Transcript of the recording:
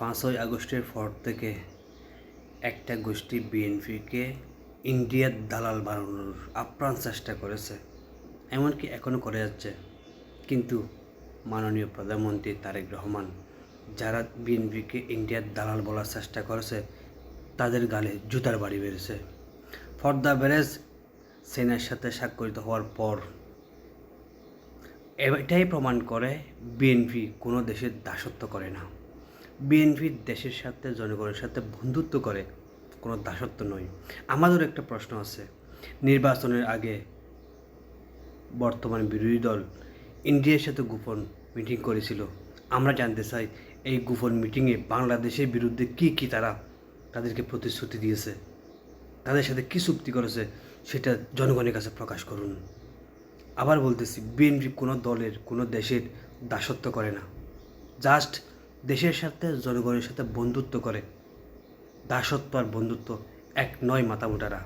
5ই আগস্টের পর থেকে একটা গোষ্ঠী বিএনপিকে ইন্ডিয়ার দালাল বানানোর আপ্রাণ চেষ্টা করেছে, এমনকি এখনও করে যাচ্ছে। কিন্তু মাননীয় প্রধানমন্ত্রী তারেক রহমান যারা বিএনপিকে ইন্ডিয়ার দালাল বলার চেষ্টা করেছে তাদের গালে জুতার বাড়ি বেড়েছে। ফর দ্য ব্যারেজ সেনার সাথে স্বাক্ষরিত হওয়ার পর এটাই প্রমাণ করে বিএনপি কোনো দেশের দাসত্ব করে না। বিএনপি দেশের সাথে জনগণের সাথে বন্ধুত্ব করে, কোনো দাসত্ব নয়। আমাদের একটা প্রশ্ন আছে, নির্বাচনের আগে বর্তমান বিরোধী দল ইন্ডিয়ার সাথে গোপন মিটিং করেছিল। আমরা জানতে চাই এই গোপন মিটিংয়ে বাংলাদেশের বিরুদ্ধে কি তারা তাদেরকে প্রতিশ্রুতি দিয়েছে, তাদের সাথে কী চুক্তি করেছে সেটা জনগণের কাছে প্রকাশ করুন। আবার বলতেছি, বিএনপি কোনো দলের কোনো দেশের দাসত্ব করে না, জাস্ট দেশের সাথে জনগণের সাথে বন্ধুত্ব করে। দাসত্ব আর বন্ধুত্ব এক নয়, মাতামুটারা।